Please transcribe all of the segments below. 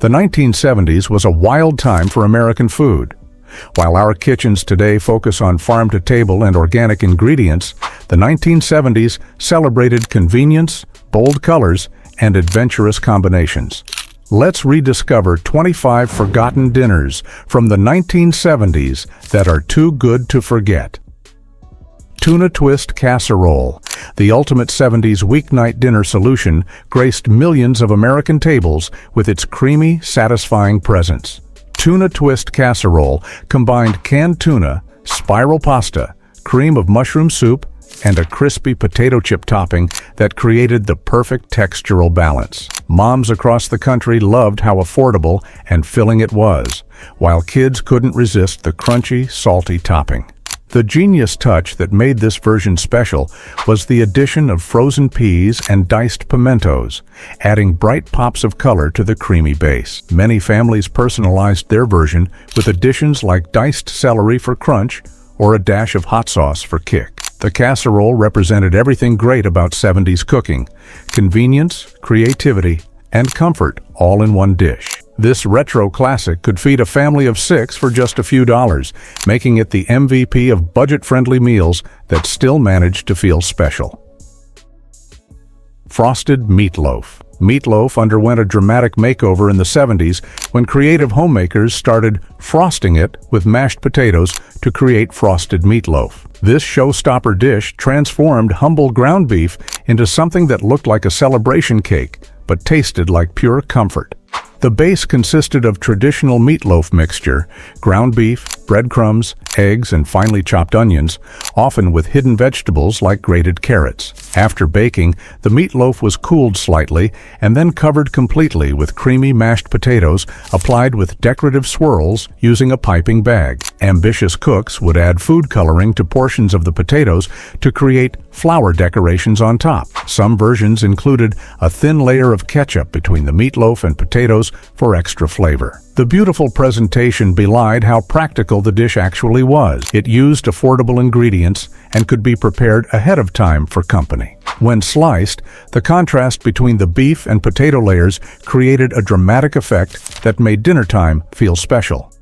The 1970s was a wild time for American food. While our kitchens today focus on farm-to-table and organic ingredients, the 1970s celebrated convenience, bold colors, and adventurous combinations. Let's rediscover 25 forgotten dinners from the 1970s that are too good to forget. Tuna Twist Casserole, the ultimate 70s weeknight dinner solution, graced millions of American tables with its creamy, satisfying presence. Tuna Twist Casserole combined canned tuna, spiral pasta, cream of mushroom soup, and a crispy potato chip topping that created the perfect textural balance. Moms across the country loved how affordable and filling it was, while kids couldn't resist the crunchy, salty topping. The genius touch that made this version special was the addition of frozen peas and diced pimentos, adding bright pops of color to the creamy base. Many families personalized their version with additions like diced celery for crunch or a dash of hot sauce for kick. The casserole represented everything great about 70s cooking: convenience, creativity, and comfort, all in one dish. This retro classic could feed a family of 6 for just a few dollars, making it the MVP of budget-friendly meals that still manage to feel special. Frosted Meatloaf. Meatloaf underwent a dramatic makeover in the 70s when creative homemakers started frosting it with mashed potatoes to create frosted meatloaf. This showstopper dish transformed humble ground beef into something that looked like a celebration cake, but tasted like pure comfort. The base consisted of traditional meatloaf mixture, ground beef, breadcrumbs, eggs, and finely chopped onions, often with hidden vegetables like grated carrots. After baking, the meatloaf was cooled slightly and then covered completely with creamy mashed potatoes applied with decorative swirls using a piping bag. Ambitious cooks would add food coloring to portions of the potatoes to create flower decorations on top. Some versions included a thin layer of ketchup between the meatloaf and potatoes for extra flavor. The beautiful presentation belied how practical the dish actually was. It used affordable ingredients and could be prepared ahead of time for company. When sliced, the contrast between the beef and potato layers created a dramatic effect that made dinner time feel special.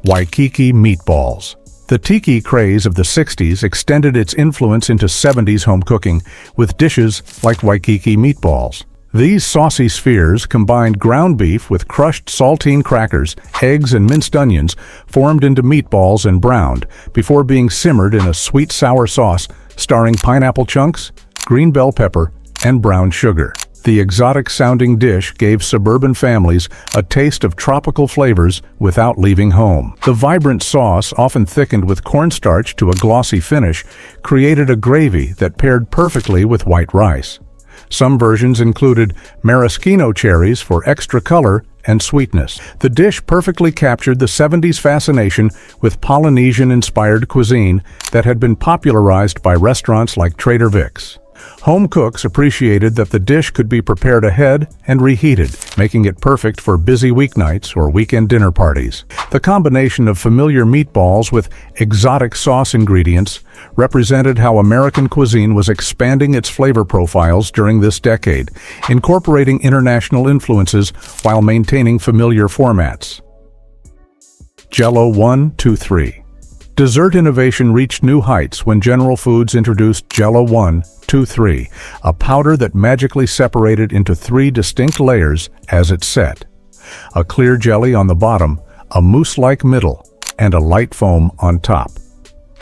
Wiki Meatballs. The tiki craze of the 60s extended its influence into 70s home cooking with dishes like Wiki Meatballs. These saucy spheres combined ground beef with crushed saltine crackers, eggs, and minced onions, formed into meatballs and browned, before being simmered in a sweet-sour sauce starring pineapple chunks, green bell pepper, and brown sugar. The exotic-sounding dish gave suburban families a taste of tropical flavors without leaving home. The vibrant sauce, often thickened with cornstarch to a glossy finish, created a gravy that paired perfectly with white rice. Some versions included maraschino cherries for extra color and sweetness. The dish perfectly captured the 70s fascination with Polynesian-inspired cuisine that had been popularized by restaurants like Trader Vic's. Home cooks appreciated that the dish could be prepared ahead and reheated, making it perfect for busy weeknights or weekend dinner parties. The combination of familiar meatballs with exotic sauce ingredients represented how American cuisine was expanding its flavor profiles during this decade, incorporating international influences while maintaining familiar formats. JellO 1, 2, 3. Dessert innovation reached new heights when General Foods introduced JellO 1, 2, 3, a powder that magically separated into 3 distinct layers as it set. A clear jelly on the bottom, a mousse-like middle, and a light foam on top.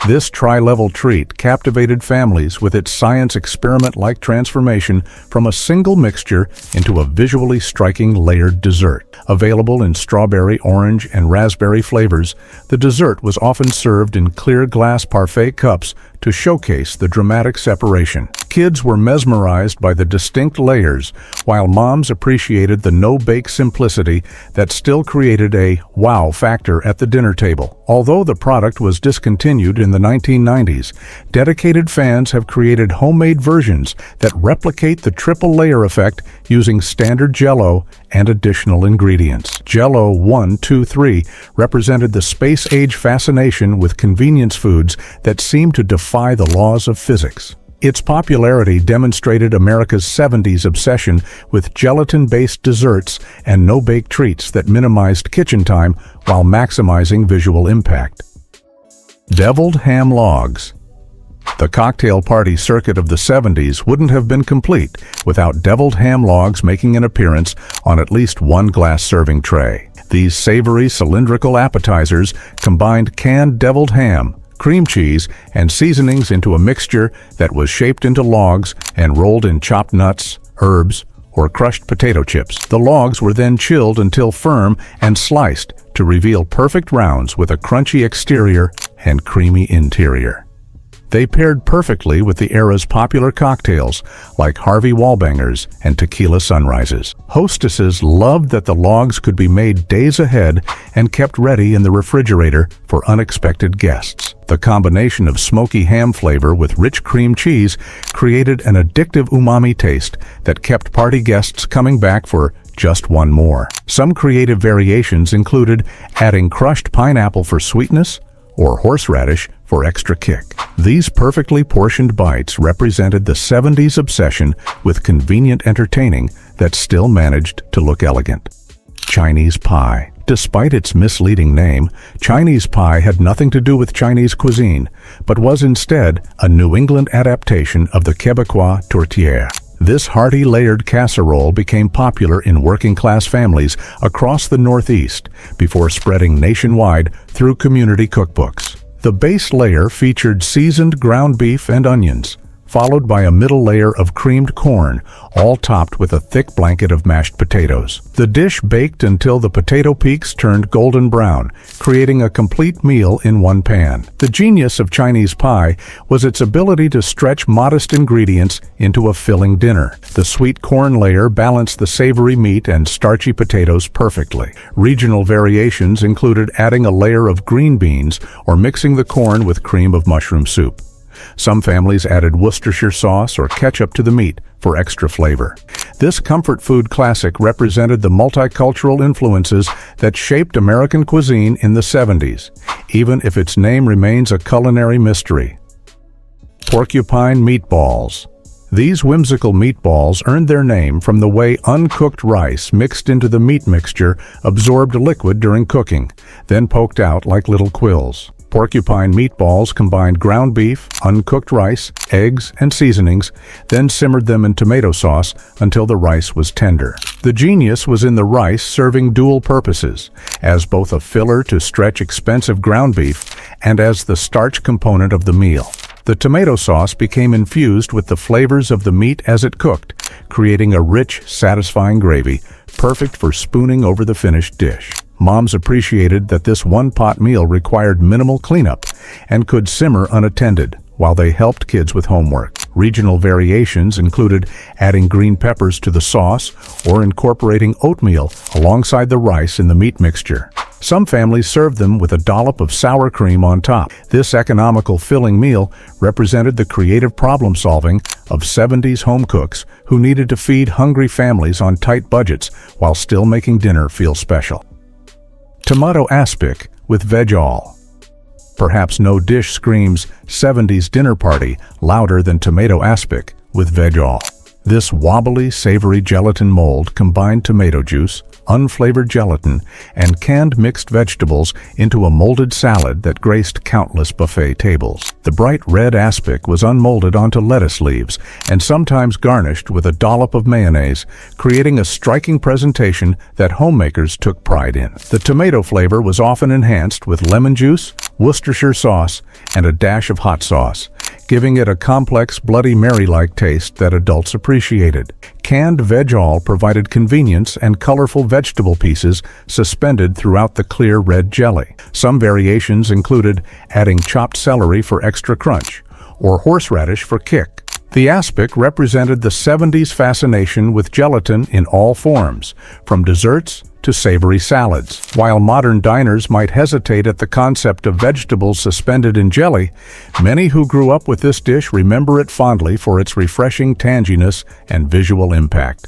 This tri-level treat captivated families with its science experiment-like transformation from a single mixture into a visually striking layered dessert. Available in strawberry, orange, and raspberry flavors, the dessert was often served in clear glass parfait cups to showcase the dramatic separation. Kids were mesmerized by the distinct layers, while moms appreciated the no-bake simplicity that still created a wow factor at the dinner table. Although the product was discontinued in the 1990s, dedicated fans have created homemade versions that replicate the triple layer effect using standard JellO and additional ingredients. JellO 1, 2, 3 represented the space-age fascination with convenience foods that seemed to defy the laws of physics. Its popularity demonstrated America's 70s obsession with gelatin-based desserts and no-bake treats that minimized kitchen time while maximizing visual impact. Deviled ham logs. The cocktail party circuit of the 70s wouldn't have been complete without deviled ham logs making an appearance on at least one glass serving tray. These savory cylindrical appetizers combined canned deviled ham, cream cheese, and seasonings into a mixture that was shaped into logs and rolled in chopped nuts, herbs, or crushed potato chips. The logs were then chilled until firm and sliced to reveal perfect rounds with a crunchy exterior and creamy interior. They paired perfectly with the era's popular cocktails like Harvey Wallbangers and Tequila Sunrises. Hostesses loved that the logs could be made days ahead and kept ready in the refrigerator for unexpected guests. The combination of smoky ham flavor with rich cream cheese created an addictive umami taste that kept party guests coming back for just one more. Some creative variations included adding crushed pineapple for sweetness or horseradish for extra kick. These perfectly portioned bites represented the 70s obsession with convenient entertaining that still managed to look elegant. Chinese pie. Despite its misleading name, Chinese pie had nothing to do with Chinese cuisine, but was instead a New England adaptation of the Quebecois tourtière. This hearty layered casserole became popular in working-class families across the Northeast before spreading nationwide through community cookbooks. The base layer featured seasoned ground beef and onions, followed by a middle layer of creamed corn, all topped with a thick blanket of mashed potatoes. The dish baked until the potato peaks turned golden brown, creating a complete meal in one pan. The genius of Chinese pie was its ability to stretch modest ingredients into a filling dinner. The sweet corn layer balanced the savory meat and starchy potatoes perfectly. Regional variations included adding a layer of green beans or mixing the corn with cream of mushroom soup. Some families added Worcestershire sauce or ketchup to the meat for extra flavor. This comfort food classic represented the multicultural influences that shaped American cuisine in the 70s, even if its name remains a culinary mystery. Porcupine Meatballs. These whimsical meatballs earned their name from the way uncooked rice mixed into the meat mixture absorbed liquid during cooking, then poked out like little quills. Porcupine meatballs combined ground beef, uncooked rice, eggs, and seasonings, then simmered them in tomato sauce until the rice was tender. The genius was in the rice serving dual purposes, as both a filler to stretch expensive ground beef and as the starch component of the meal. The tomato sauce became infused with the flavors of the meat as it cooked, creating a rich, satisfying gravy, perfect for spooning over the finished dish. Moms appreciated that this one-pot meal required minimal cleanup and could simmer unattended while they helped kids with homework. Regional variations included adding green peppers to the sauce or incorporating oatmeal alongside the rice in the meat mixture. Some families served them with a dollop of sour cream on top. This economical filling meal represented the creative problem-solving of 70s home cooks who needed to feed hungry families on tight budgets while still making dinner feel special. Tomato Aspic with Veg All. Perhaps no dish screams 70s dinner party louder than tomato aspic with Veg All. This wobbly, savory gelatin mold combined tomato juice, unflavored gelatin, and canned mixed vegetables into a molded salad that graced countless buffet tables. The bright red aspic was unmolded onto lettuce leaves and sometimes garnished with a dollop of mayonnaise, creating a striking presentation that homemakers took pride in. The tomato flavor was often enhanced with lemon juice, Worcestershire sauce, and a dash of hot sauce, giving it a complex Bloody Mary-like taste that adults appreciated. Canned Veg All provided convenience and colorful vegetable pieces suspended throughout the clear red jelly. Some variations included adding chopped celery for extra crunch, or horseradish for kick. The aspic represented the 70s fascination with gelatin in all forms, from desserts to savory salads. While modern diners might hesitate at the concept of vegetables suspended in jelly, many who grew up with this dish remember it fondly for its refreshing tanginess and visual impact.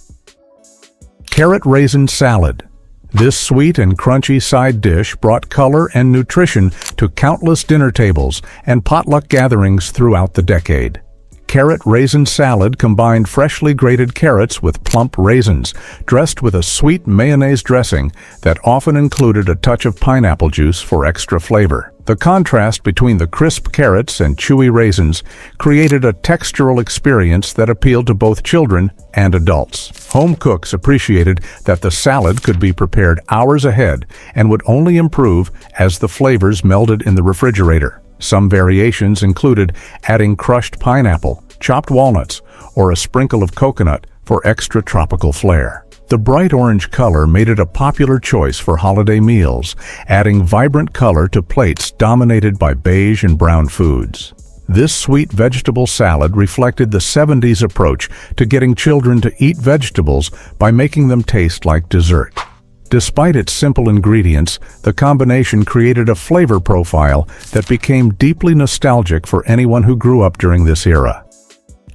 Carrot Raisin Salad. This sweet and crunchy side dish brought color and nutrition to countless dinner tables and potluck gatherings throughout the decade. Carrot raisin salad combined freshly grated carrots with plump raisins, dressed with a sweet mayonnaise dressing that often included a touch of pineapple juice for extra flavor. The contrast between the crisp carrots and chewy raisins created a textural experience that appealed to both children and adults. Home cooks appreciated that the salad could be prepared hours ahead and would only improve as the flavors melded in the refrigerator. Some variations included adding crushed pineapple, chopped walnuts, or a sprinkle of coconut for extra tropical flair. The bright orange color made it a popular choice for holiday meals, adding vibrant color to plates dominated by beige and brown foods. This sweet vegetable salad reflected the 70s approach to getting children to eat vegetables by making them taste like dessert. Despite its simple ingredients, the combination created a flavor profile that became deeply nostalgic for anyone who grew up during this era.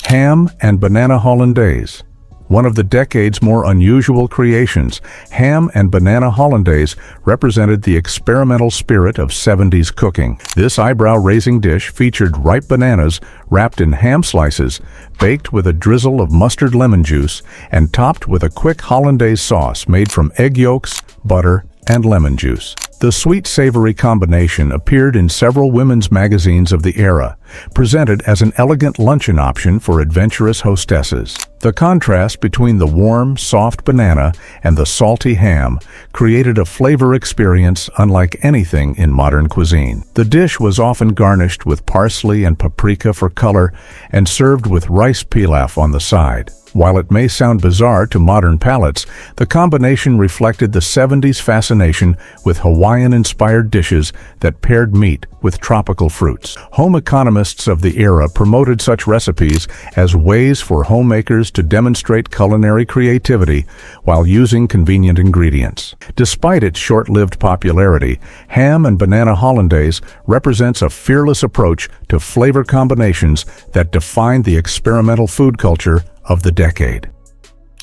Ham and banana hollandaise. One of the decade's more unusual creations, ham and banana hollandaise represented the experimental spirit of 70s cooking. This eyebrow-raising dish featured ripe bananas wrapped in ham slices, baked with a drizzle of mustard lemon juice, and topped with a quick hollandaise sauce made from egg yolks, butter, and lemon juice. The sweet-savory combination appeared in several women's magazines of the era, presented as an elegant luncheon option for adventurous hostesses. The contrast between the warm, soft banana and the salty ham created a flavor experience unlike anything in modern cuisine. The dish was often garnished with parsley and paprika for color and served with rice pilaf on the side. While it may sound bizarre to modern palates, the combination reflected the 70s fascination with Hawaiian-inspired dishes that paired meat with tropical fruits. Home economists of the era promoted such recipes as ways for homemakers to demonstrate culinary creativity while using convenient ingredients. Despite its short-lived popularity, ham and banana hollandaise represents a fearless approach to flavor combinations that defined the experimental food culture of the decade.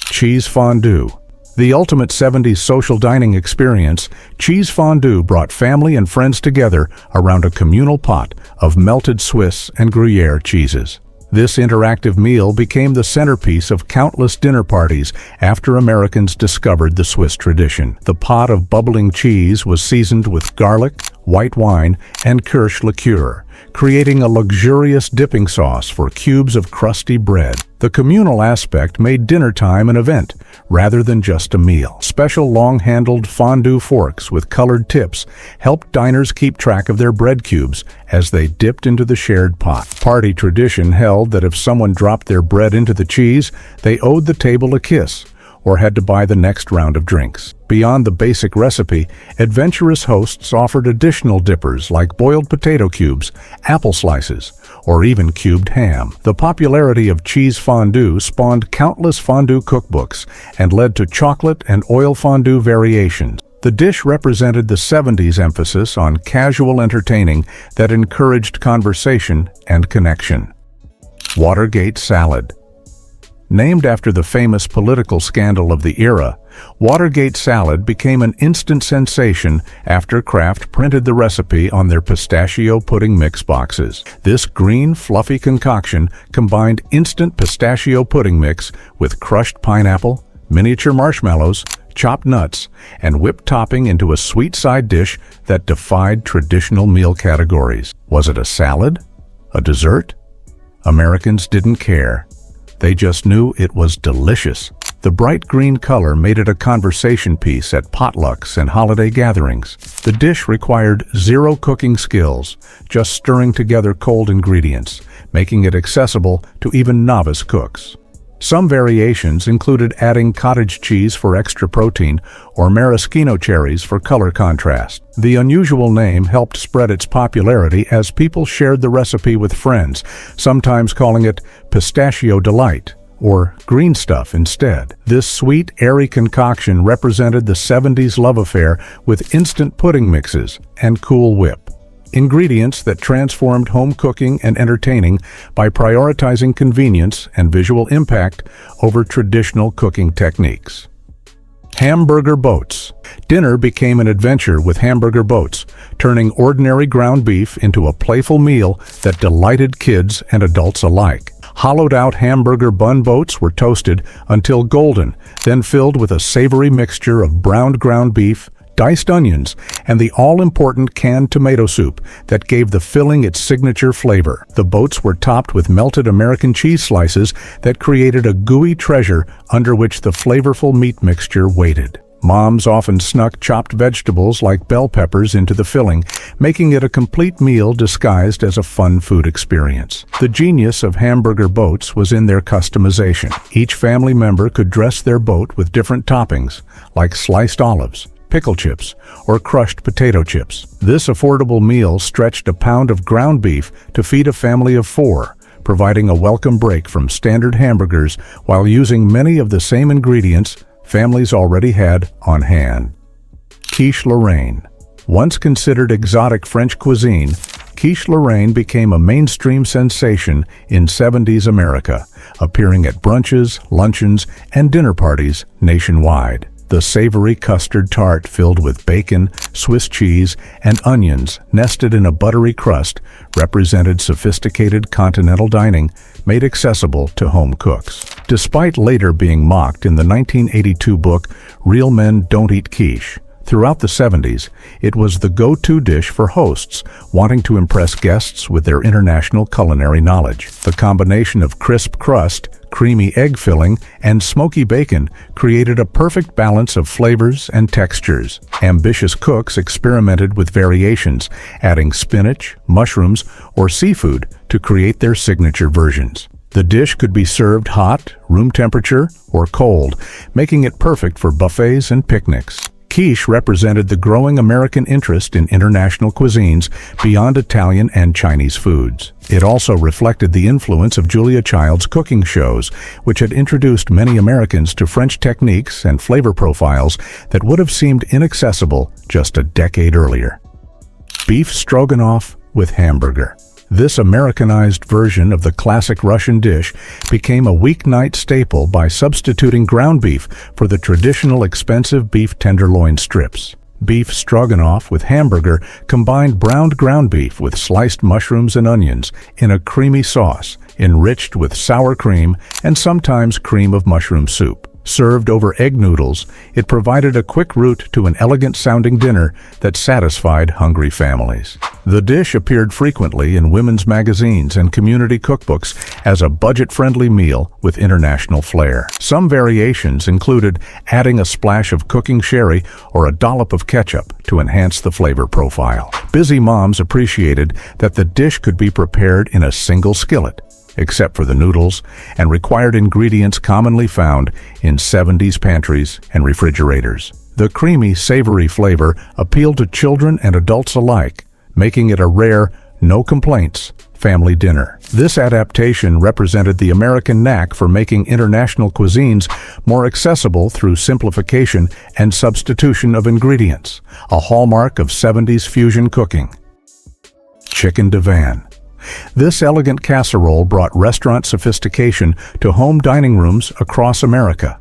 Cheese fondue. The ultimate 70s social dining experience, cheese fondue brought family and friends together around a communal pot of melted Swiss and Gruyere cheeses. This interactive meal became the centerpiece of countless dinner parties after Americans discovered the Swiss tradition. The pot of bubbling cheese was seasoned with garlic, white wine, and Kirsch liqueur, creating a luxurious dipping sauce for cubes of crusty bread. The communal aspect made dinner time an event rather than just a meal. Special long-handled fondue forks with colored tips helped diners keep track of their bread cubes as they dipped into the shared pot. Party tradition held that if someone dropped their bread into the cheese, they owed the table a kiss or had to buy the next round of drinks. Beyond the basic recipe, adventurous hosts offered additional dippers like boiled potato cubes, apple slices, or even cubed ham. The popularity of cheese fondue spawned countless fondue cookbooks and led to chocolate and oil fondue variations. The dish represented the 70s emphasis on casual entertaining that encouraged conversation and connection. Watergate Salad. Named after the famous political scandal of the era, Watergate Salad became an instant sensation after Kraft printed the recipe on their pistachio pudding mix boxes. This green, fluffy concoction combined instant pistachio pudding mix with crushed pineapple, miniature marshmallows, chopped nuts, and whipped topping into a sweet side dish that defied traditional meal categories. Was it a salad? A dessert? Americans didn't care. They just knew it was delicious. The bright green color made it a conversation piece at potlucks and holiday gatherings. The dish required zero cooking skills, just stirring together cold ingredients, making it accessible to even novice cooks. Some variations included adding cottage cheese for extra protein or maraschino cherries for color contrast. The unusual name helped spread its popularity as people shared the recipe with friends, sometimes calling it pistachio delight or green stuff instead. This sweet, airy concoction represented the 70s love affair with instant pudding mixes and Cool Whip. Ingredients that transformed home cooking and entertaining by prioritizing convenience and visual impact over traditional cooking techniques. Hamburger Boats. Dinner became an adventure with Hamburger Boats, turning ordinary ground beef into a playful meal that delighted kids and adults alike. Hollowed-out hamburger bun boats were toasted until golden, then filled with a savory mixture of browned ground beef, diced onions, and the all-important canned tomato soup that gave the filling its signature flavor. The boats were topped with melted American cheese slices that created a gooey treasure under which the flavorful meat mixture waited. Moms often snuck chopped vegetables like bell peppers into the filling, making it a complete meal disguised as a fun food experience. The genius of Hamburger Boats was in their customization. Each family member could dress their boat with different toppings, like sliced olives, pickle chips, or crushed potato chips. This affordable meal stretched a pound of ground beef to feed a family of 4, providing a welcome break from standard hamburgers while using many of the same ingredients families already had on hand. Quiche Lorraine. Once considered exotic French cuisine, Quiche Lorraine became a mainstream sensation in 70s America, appearing at brunches, luncheons, and dinner parties nationwide. The savory custard tart filled with bacon, Swiss cheese, and onions nested in a buttery crust represented sophisticated continental dining made accessible to home cooks. Despite later being mocked in the 1982 book Real Men Don't Eat Quiche, throughout the 70s, it was the go-to dish for hosts wanting to impress guests with their international culinary knowledge. The combination of crisp crust, creamy egg filling, and smoky bacon created a perfect balance of flavors and textures. Ambitious cooks experimented with variations, adding spinach, mushrooms, or seafood to create their signature versions. The dish could be served hot, room temperature, or cold, making it perfect for buffets and picnics. Quiche represented the growing American interest in international cuisines beyond Italian and Chinese foods. It also reflected the influence of Julia Child's cooking shows, which had introduced many Americans to French techniques and flavor profiles that would have seemed inaccessible just a decade earlier. Beef Stroganov with hamburger. This Americanized version of the classic Russian dish became a weeknight staple by substituting ground beef for the traditional expensive beef tenderloin strips. Beef Stroganov with hamburger combined browned ground beef with sliced mushrooms and onions in a creamy sauce, enriched with sour cream and sometimes cream of mushroom soup. Served over egg noodles, it provided a quick route to an elegant-sounding dinner that satisfied hungry families. The dish appeared frequently in women's magazines and community cookbooks as a budget-friendly meal with international flair. Some variations included adding a splash of cooking sherry or a dollop of ketchup to enhance the flavor profile. Busy moms appreciated that the dish could be prepared in a single skillet, except for the noodles, and required ingredients commonly found in 70s pantries and refrigerators. The creamy, savory flavor appealed to children and adults alike, making it a rare, no complaints family dinner. This adaptation represented the American knack for making international cuisines more accessible through simplification and substitution of ingredients, a hallmark of 70s fusion cooking. Chicken divan. This elegant casserole brought restaurant sophistication to home dining rooms across America.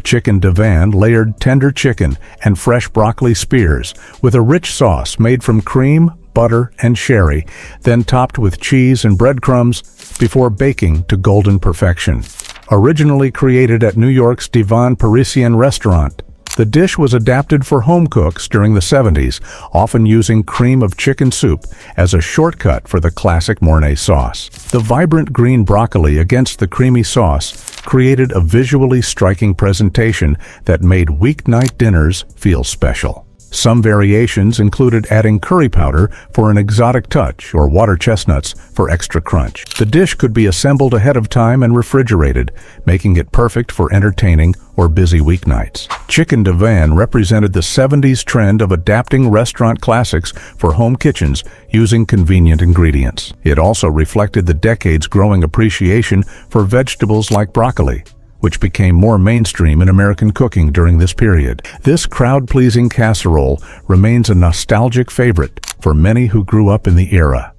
Chicken divan layered tender chicken and fresh broccoli spears with a rich sauce made from cream, butter, and sherry, then topped with cheese and breadcrumbs before baking to golden perfection. Originally created at New York's Divan Parisien restaurant, the dish was adapted for home cooks during the 70s, often using cream of chicken soup as a shortcut for the classic Mornay sauce. The vibrant green broccoli against the creamy sauce created a visually striking presentation that made weeknight dinners feel special. Some variations included adding curry powder for an exotic touch or water chestnuts for extra crunch. The dish could be assembled ahead of time and refrigerated, making it perfect for entertaining or busy weeknights. Chicken divan represented the 70s trend of adapting restaurant classics for home kitchens using convenient ingredients. It also reflected the decade's growing appreciation for vegetables like broccoli, which became more mainstream in American cooking during this period. This crowd-pleasing casserole remains a nostalgic favorite for many who grew up in the era.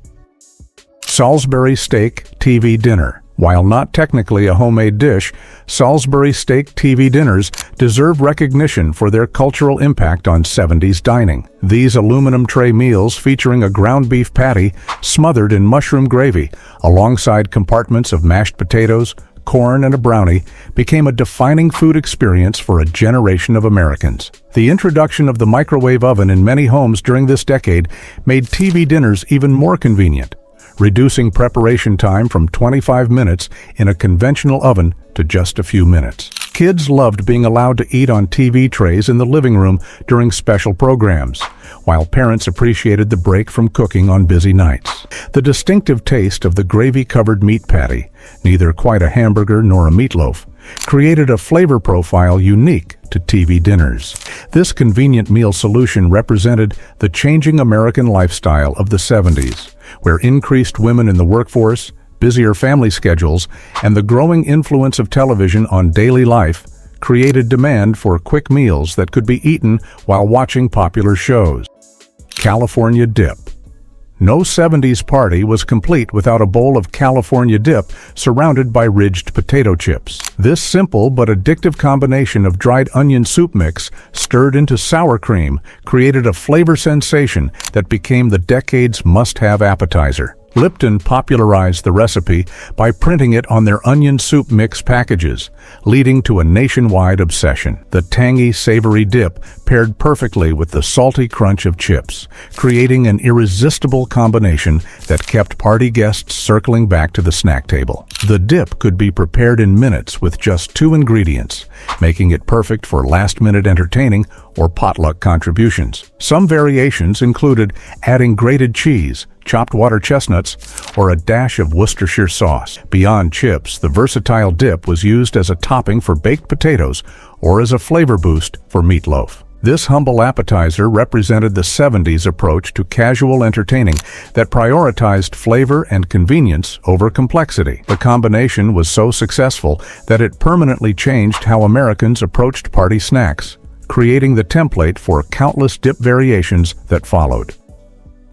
Salisbury steak TV dinner While not technically a homemade dish, Salisbury steak TV dinners deserve recognition for their cultural impact on 70s dining. These aluminum tray meals featuring a ground beef patty smothered in mushroom gravy, alongside compartments of mashed potatoes, corn, and a brownie, became a defining food experience for a generation of Americans. The introduction of the microwave oven in many homes during this decade made TV dinners even more convenient, reducing preparation time from 25 minutes in a conventional oven to just a few minutes. Kids loved being allowed to eat on TV trays in the living room during special programs, while parents appreciated the break from cooking on busy nights. The distinctive taste of the gravy-covered meat patty, neither quite a hamburger nor a meatloaf, created a flavor profile unique to TV dinners. This convenient meal solution represented the changing American lifestyle of the 70s, where increased women in the workforce, busier family schedules, and the growing influence of television on daily life created demand for quick meals that could be eaten while watching popular shows. California dip. No 70s party was complete without a bowl of California dip surrounded by ridged potato chips. This simple but addictive combination of dried onion soup mix stirred into sour cream created a flavor sensation that became the decade's must-have appetizer. Lipton popularized the recipe by printing it on their onion soup mix packages, leading to a nationwide obsession. The tangy, savory dip paired perfectly with the salty crunch of chips, creating an irresistible combination that kept party guests circling back to the snack table. The dip could be prepared in minutes with just 2 ingredients, making it perfect for last-minute entertaining or potluck contributions. Some variations included adding grated cheese, chopped water chestnuts, or a dash of Worcestershire sauce. Beyond chips, the versatile dip was used as a topping for baked potatoes or as a flavor boost for meatloaf. This humble appetizer represented the 70s approach to casual entertaining that prioritized flavor and convenience over complexity. The combination was so successful that it permanently changed how Americans approached party snacks, creating the template for countless dip variations that followed.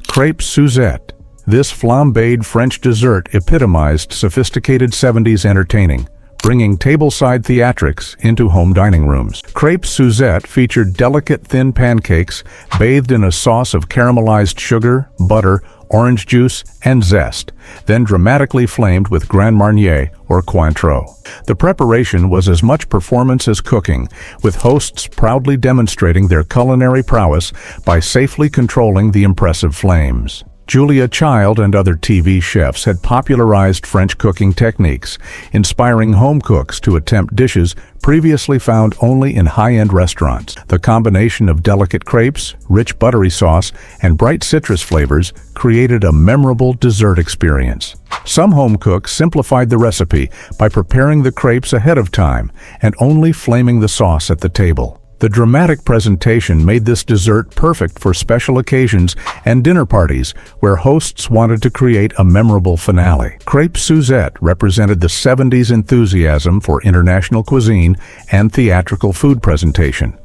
Crepe Suzette. This flambéed French dessert epitomized sophisticated 70s entertaining, bringing tableside theatrics into home dining rooms. Crepe Suzette featured delicate thin pancakes bathed in a sauce of caramelized sugar, butter, orange juice, and zest, then dramatically flamed with Grand Marnier or Cointreau. The preparation was as much performance as cooking, with hosts proudly demonstrating their culinary prowess by safely controlling the impressive flames. Julia Child and other TV chefs had popularized French cooking techniques, inspiring home cooks to attempt dishes previously found only in high-end restaurants. The combination of delicate crepes, rich buttery sauce, and bright citrus flavors created a memorable dessert experience. Some home cooks simplified the recipe by preparing the crepes ahead of time and only flaming the sauce at the table. The dramatic presentation made this dessert perfect for special occasions and dinner parties where hosts wanted to create a memorable finale. Crepe Suzette represented the 70s enthusiasm for international cuisine and theatrical food presentation,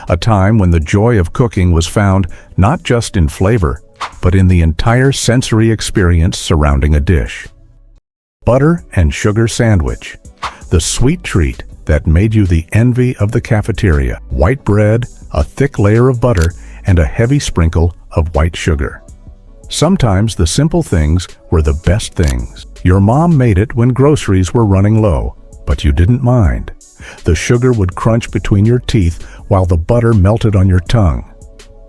a time when the joy of cooking was found not just in flavor, but in the entire sensory experience surrounding a dish. Butter and sugar sandwich. The sweet treat that made you the envy of the cafeteria. White bread, a thick layer of butter, and a heavy sprinkle of white sugar. Sometimes the simple things were the best things. Your mom made it when groceries were running low, but you didn't mind. The sugar would crunch between your teeth while the butter melted on your tongue.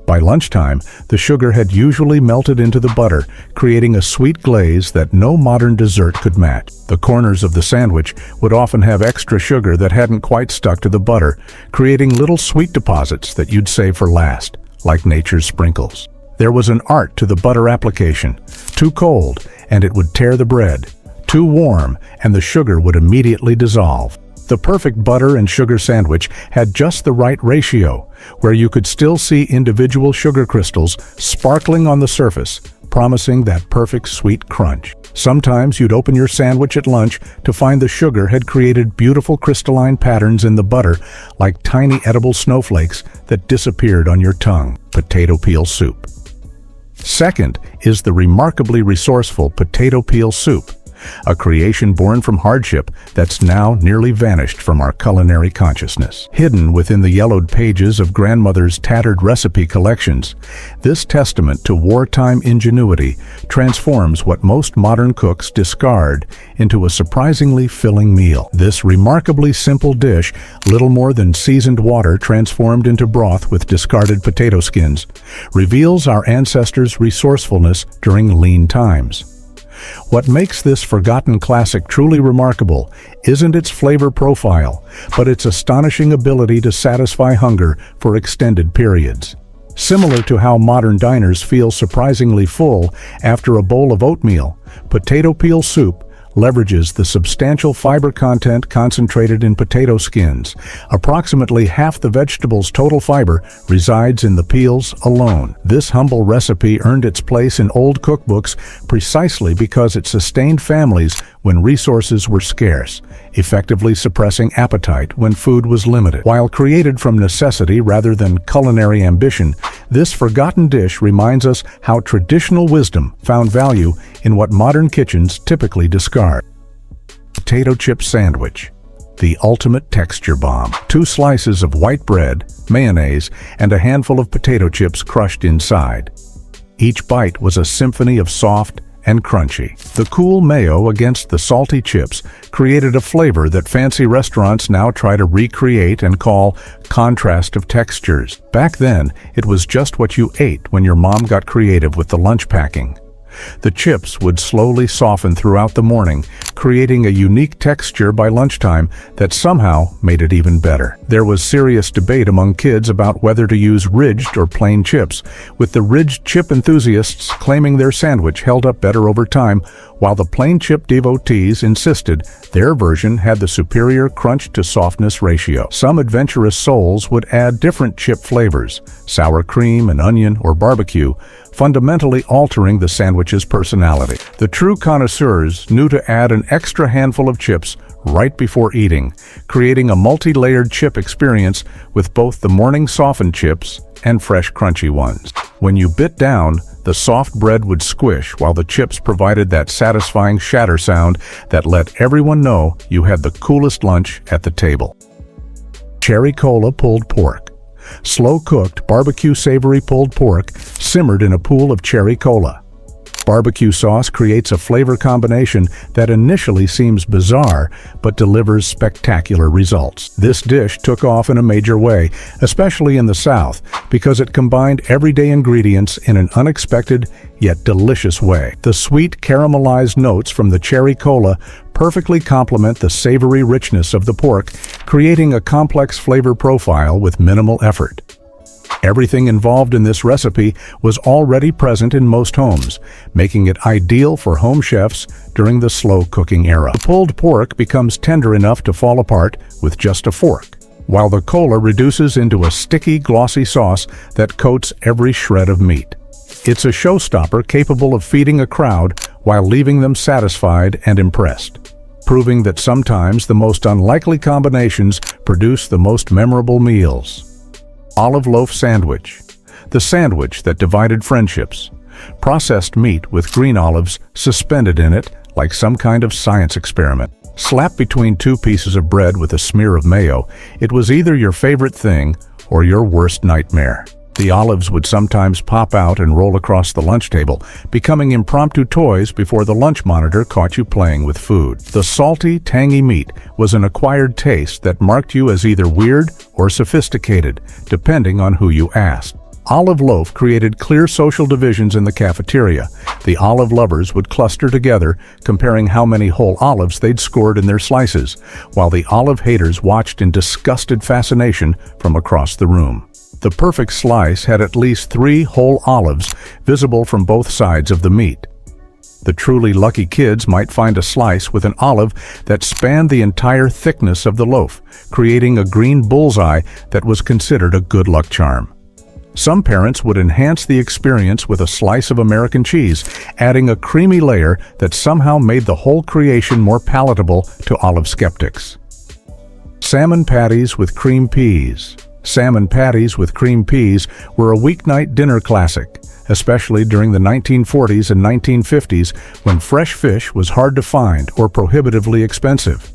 By lunchtime, the sugar had usually melted into the butter, creating a sweet glaze that no modern dessert could match. The corners of the sandwich would often have extra sugar that hadn't quite stuck to the butter, creating little sweet deposits that you'd save for last, like nature's sprinkles. There was an art to the butter application. Too cold, and it would tear the bread. Too warm, and the sugar would immediately dissolve. The perfect butter and sugar sandwich had just the right ratio, where you could still see individual sugar crystals sparkling on the surface, promising that perfect sweet crunch. Sometimes you'd open your sandwich at lunch to find the sugar had created beautiful crystalline patterns in the butter, like tiny edible snowflakes that disappeared on your tongue. Potato peel soup. Second is the remarkably resourceful potato peel soup. a creation born from hardship that's now nearly vanished from our culinary consciousness. Hidden within the yellowed pages of grandmother's tattered recipe collections, this testament to wartime ingenuity transforms what most modern cooks discard into a surprisingly filling meal. This remarkably simple dish, little more than seasoned water transformed into broth with discarded potato skins, reveals our ancestors' resourcefulness during lean times. What makes this forgotten classic truly remarkable isn't its flavor profile, but its astonishing ability to satisfy hunger for extended periods. Similar to how modern diners feel surprisingly full after a bowl of oatmeal, potato peel soup leverages the substantial fiber content concentrated in potato skins. Approximately half the vegetable's total fiber resides in the peels alone. This humble recipe earned its place in old cookbooks precisely because it sustained families when resources were scarce, effectively suppressing appetite when food was limited. While created from necessity rather than culinary ambition, this forgotten dish reminds us how traditional wisdom found value in what modern kitchens typically discard. Potato chip sandwich, the ultimate texture bomb. 2 slices of white bread, mayonnaise, and a handful of potato chips crushed inside. Each bite was a symphony of soft and crunchy. The cool mayo against the salty chips created a flavor that fancy restaurants now try to recreate and call contrast of textures. Back then, it was just what you ate when your mom got creative with the lunch packing. The chips would slowly soften throughout the morning, creating a unique texture by lunchtime that somehow made it even better. There was serious debate among kids about whether to use ridged or plain chips, with the ridged chip enthusiasts claiming their sandwich held up better over time, while the plain chip devotees insisted their version had the superior crunch to softness ratio. Some adventurous souls would add different chip flavors, sour cream and onion or barbecue, fundamentally altering the sandwich's personality. The true connoisseurs knew to add an extra handful of chips right before eating, creating a multi-layered chip experience with both the morning softened chips and fresh crunchy ones. When you bit down, the soft bread would squish while the chips provided that satisfying shatter sound that let everyone know you had the coolest lunch at the table. Cherry cola pulled pork. Slow-cooked barbecue savory pulled pork simmered in a pool of cherry cola. Barbecue sauce creates a flavor combination that initially seems bizarre but delivers spectacular results. This dish took off in a major way, especially in the South, because it combined everyday ingredients in an unexpected yet delicious way. The sweet caramelized notes from the cherry cola perfectly complement the savory richness of the pork, creating a complex flavor profile with minimal effort. Everything involved in this recipe was already present in most homes, making it ideal for home chefs during the slow cooking era. The pulled pork becomes tender enough to fall apart with just a fork, while the cola reduces into a sticky, glossy sauce that coats every shred of meat. It's a showstopper capable of feeding a crowd while leaving them satisfied and impressed, proving that sometimes the most unlikely combinations produce the most memorable meals. Olive loaf sandwich, the sandwich that divided friendships. Processed meat with green olives suspended in it like some kind of science experiment. Slapped between 2 pieces of bread with a smear of mayo, it was either your favorite thing or your worst nightmare. The olives would sometimes pop out and roll across the lunch table, becoming impromptu toys before the lunch monitor caught you playing with food. The salty, tangy meat was an acquired taste that marked you as either weird or sophisticated, depending on who you asked. Olive loaf created clear social divisions in the cafeteria. The olive lovers would cluster together, comparing how many whole olives they'd scored in their slices, while the olive haters watched in disgusted fascination from across the room. The perfect slice had at least 3 whole olives visible from both sides of the meat. The truly lucky kids might find a slice with an olive that spanned the entire thickness of the loaf, creating a green bullseye that was considered a good luck charm. Some parents would enhance the experience with a slice of American cheese, adding a creamy layer that somehow made the whole creation more palatable to olive skeptics. Salmon patties with cream peas. Salmon patties with cream peas were a weeknight dinner classic, especially during the 1940s and 1950s when fresh fish was hard to find or prohibitively expensive.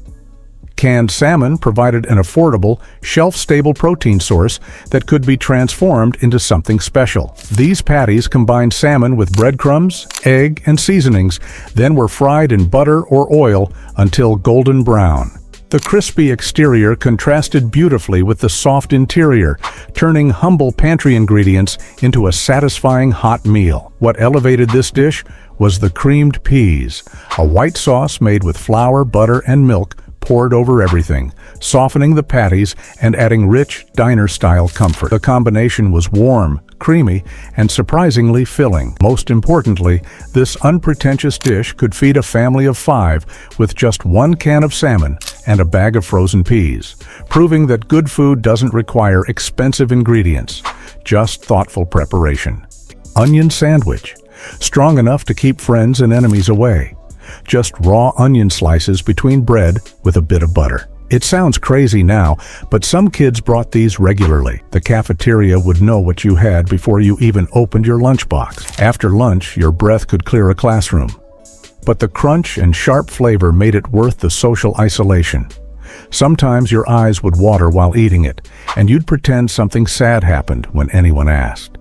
Canned salmon provided an affordable, shelf-stable protein source that could be transformed into something special. These patties combined salmon with breadcrumbs, egg, and seasonings, then were fried in butter or oil until golden brown. The crispy exterior contrasted beautifully with the soft interior, turning humble pantry ingredients into a satisfying hot meal. What elevated this dish was the creamed peas, a white sauce made with flour, butter, and milk poured over everything, softening the patties and adding rich, diner-style comfort. The combination was warm, creamy, and surprisingly filling. Most importantly, this unpretentious dish could feed a family of 5 with just 1 can of salmon and a bag of frozen peas, proving that good food doesn't require expensive ingredients, just thoughtful preparation. Onion sandwich, strong enough to keep friends and enemies away. Just raw onion slices between bread with a bit of butter. It sounds crazy now, but some kids brought these regularly. The cafeteria would know what you had before you even opened your lunchbox. After lunch, your breath could clear a classroom. But the crunch and sharp flavor made it worth the social isolation. Sometimes your eyes would water while eating it, and you'd pretend something sad happened when anyone asked.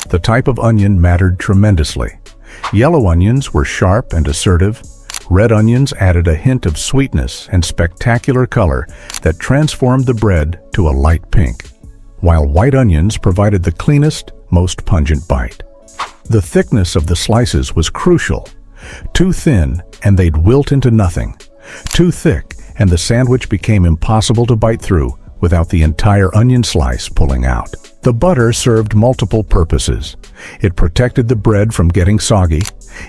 The type of onion mattered tremendously. Yellow onions were sharp and assertive. Red onions added a hint of sweetness and spectacular color that transformed the bread to a light pink, while white onions provided the cleanest, most pungent bite. The thickness of the slices was crucial. Too thin, and they'd wilt into nothing. Too thick, and the sandwich became impossible to bite through without the entire onion slice pulling out. The butter served multiple purposes. It protected the bread from getting soggy,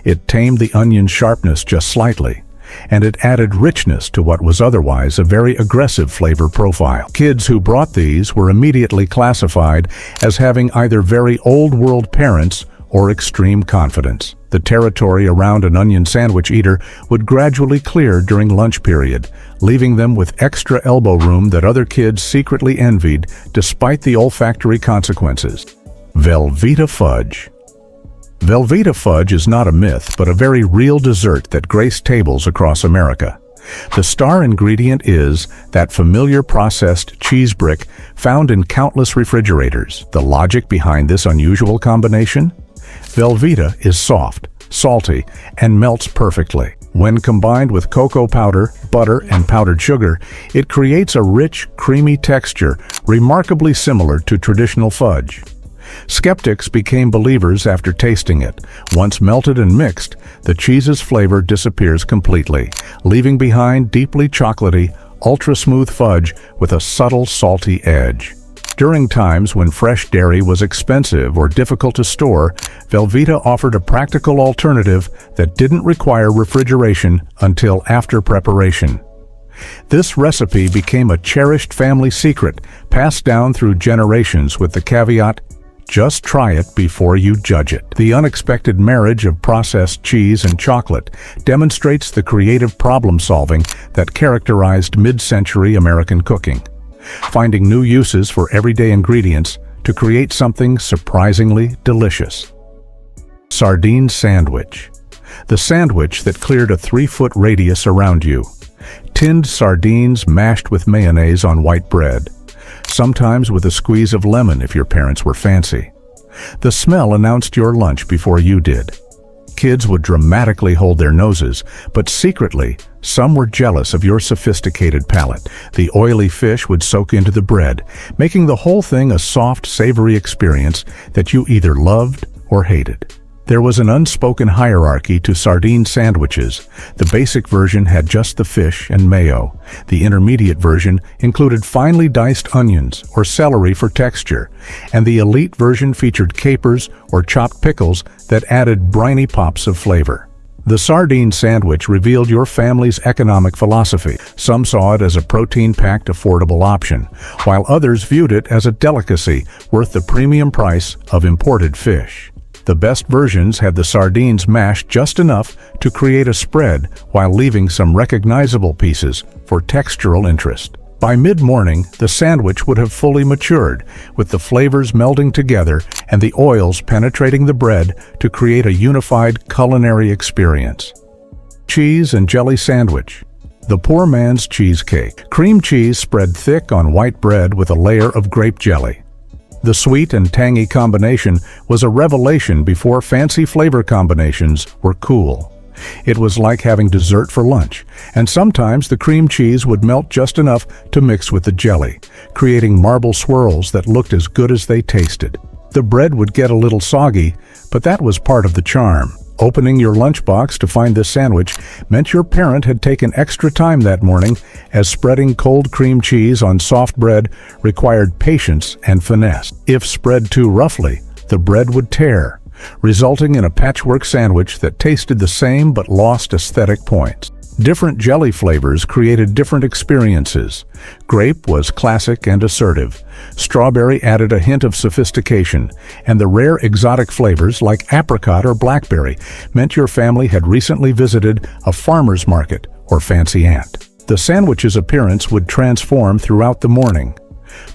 it tamed the onion's sharpness just slightly, and it added richness to what was otherwise a very aggressive flavor profile. Kids who brought these were immediately classified as having either very old-world parents or extreme confidence. The territory around an onion sandwich eater would gradually clear during lunch period, leaving them with extra elbow room that other kids secretly envied despite the olfactory consequences. Velvita Fudge. Velvita Fudge is not a myth, but a very real dessert that graced tables across America. The star ingredient is that familiar processed cheese brick found in countless refrigerators. The logic behind this unusual combination? Velvita is soft, salty, and melts perfectly. When combined with cocoa powder, butter, and powdered sugar, it creates a rich, creamy texture remarkably similar to traditional fudge. Skeptics became believers after tasting it. Once melted and mixed, the cheese's flavor disappears completely, leaving behind deeply chocolatey, ultra-smooth fudge with a subtle salty edge. During times when fresh dairy was expensive or difficult to store, Velvita offered a practical alternative that didn't require refrigeration until after preparation. This recipe became a cherished family secret, passed down through generations with the caveat, just try it before you judge it. The unexpected marriage of processed cheese and chocolate demonstrates the creative problem-solving that characterized mid-century American cooking, finding new uses for everyday ingredients to create something surprisingly delicious. Sardine Sandwich. The sandwich that cleared a 3-foot radius around you. Tinned sardines mashed with mayonnaise on white bread, sometimes with a squeeze of lemon if your parents were fancy. The smell announced your lunch before you did. Kids would dramatically hold their noses, but secretly, some were jealous of your sophisticated palate. The oily fish would soak into the bread, making the whole thing a soft, savory experience that you either loved or hated. There was an unspoken hierarchy to sardine sandwiches. The basic version had just the fish and mayo. The intermediate version included finely diced onions or celery for texture, and the elite version featured capers or chopped pickles that added briny pops of flavor. The sardine sandwich revealed your family's economic philosophy. Some saw it as a protein-packed, affordable option, while others viewed it as a delicacy worth the premium price of imported fish. The best versions had the sardines mashed just enough to create a spread while leaving some recognizable pieces for textural interest. By mid-morning, the sandwich would have fully matured, with the flavors melding together and the oils penetrating the bread to create a unified culinary experience. Cheese and jelly sandwich. The poor man's cheesecake. Cream cheese spread thick on white bread with a layer of grape jelly. The sweet and tangy combination was a revelation before fancy flavor combinations were cool. It was like having dessert for lunch, and sometimes the cream cheese would melt just enough to mix with the jelly, creating marble swirls that looked as good as they tasted. The bread would get a little soggy, but that was part of the charm. Opening your lunchbox to find this sandwich meant your parent had taken extra time that morning, as spreading cold cream cheese on soft bread required patience and finesse. If spread too roughly, the bread would tear, resulting in a patchwork sandwich that tasted the same but lost aesthetic points. Different jelly flavors created different experiences. Grape was classic and assertive. Strawberry added a hint of sophistication, and the rare exotic flavors like apricot or blackberry meant your family had recently visited a farmer's market or fancy aunt. The sandwich's appearance would transform throughout the morning.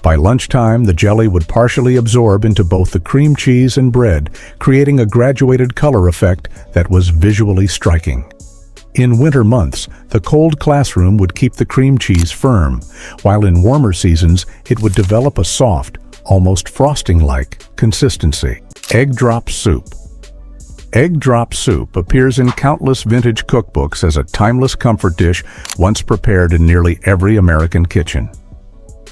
By lunchtime, the jelly would partially absorb into both the cream cheese and bread, creating a graduated color effect that was visually striking. In winter months, the cold classroom would keep the cream cheese firm, while in warmer seasons it would develop a soft, almost frosting-like consistency. Egg drop soup. Egg drop soup appears in countless vintage cookbooks as a timeless comfort dish once prepared in nearly every American kitchen.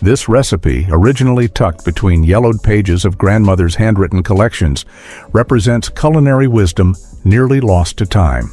This recipe, originally tucked between yellowed pages of grandmother's handwritten collections, represents culinary wisdom nearly lost to time.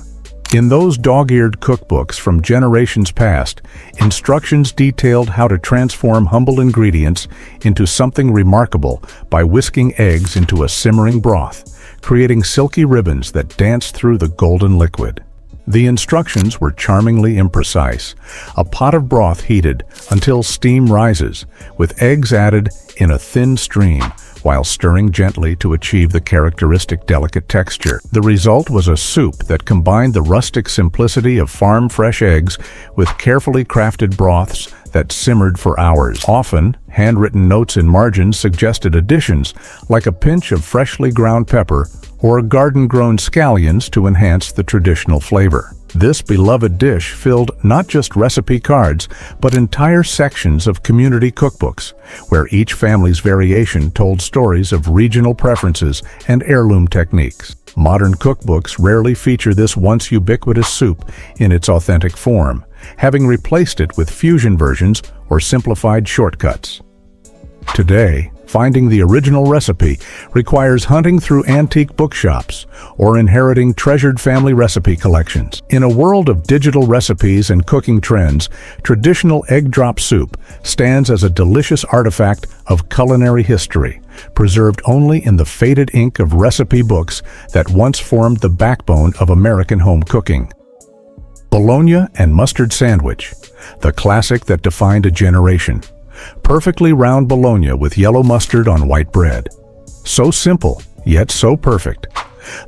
In those dog-eared cookbooks from generations past, instructions detailed how to transform humble ingredients into something remarkable by whisking eggs into a simmering broth, creating silky ribbons that danced through the golden liquid. The instructions were charmingly imprecise. A pot of broth heated until steam rises, with eggs added in a thin stream, while stirring gently to achieve the characteristic delicate texture. The result was a soup that combined the rustic simplicity of farm-fresh eggs with carefully crafted broths that simmered for hours. Often, handwritten notes in margins suggested additions, like a pinch of freshly ground pepper or garden-grown scallions to enhance the traditional flavor. This beloved dish filled not just recipe cards, but entire sections of community cookbooks, where each family's variation told stories of regional preferences and heirloom techniques. Modern cookbooks rarely feature this once ubiquitous soup in its authentic form, having replaced it with fusion versions or simplified shortcuts. Today, finding the original recipe requires hunting through antique bookshops or inheriting treasured family recipe collections. In a world of digital recipes and cooking trends, traditional egg drop soup stands as a delicious artifact of culinary history, preserved only in the faded ink of recipe books that once formed the backbone of American home cooking. Bologna and mustard sandwich, the classic that defined a generation. Perfectly round bologna with yellow mustard on white bread. So simple, yet so perfect.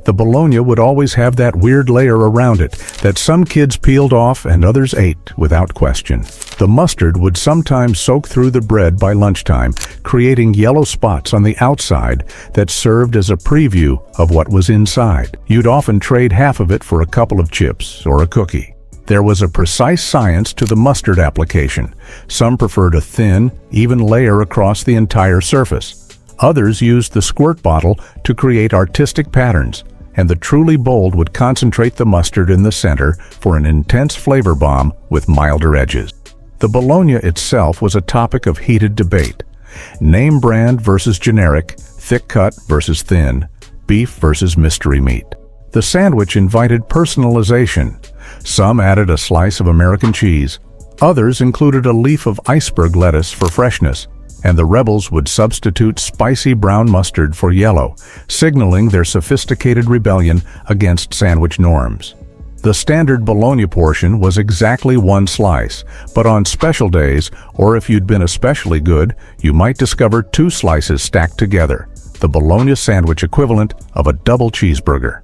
The bologna would always have that weird layer around it that some kids peeled off and others ate without question. The mustard would sometimes soak through the bread by lunchtime, creating yellow spots on the outside that served as a preview of what was inside. You'd often trade half of it for a couple of chips or a cookie. There was a precise science to the mustard application. Some preferred a thin, even layer across the entire surface. Others used the squirt bottle to create artistic patterns, and the truly bold would concentrate the mustard in the center for an intense flavor bomb with milder edges. The bologna itself was a topic of heated debate. Name brand versus generic, thick cut versus thin, beef versus mystery meat. The sandwich invited personalization. Some added a slice of American cheese. Others included a leaf of iceberg lettuce for freshness, and the rebels would substitute spicy brown mustard for yellow, signaling their sophisticated rebellion against sandwich norms. The standard bologna portion was exactly one slice, but on special days, or if you'd been especially good, you might discover two slices stacked together, the bologna sandwich equivalent of a double cheeseburger.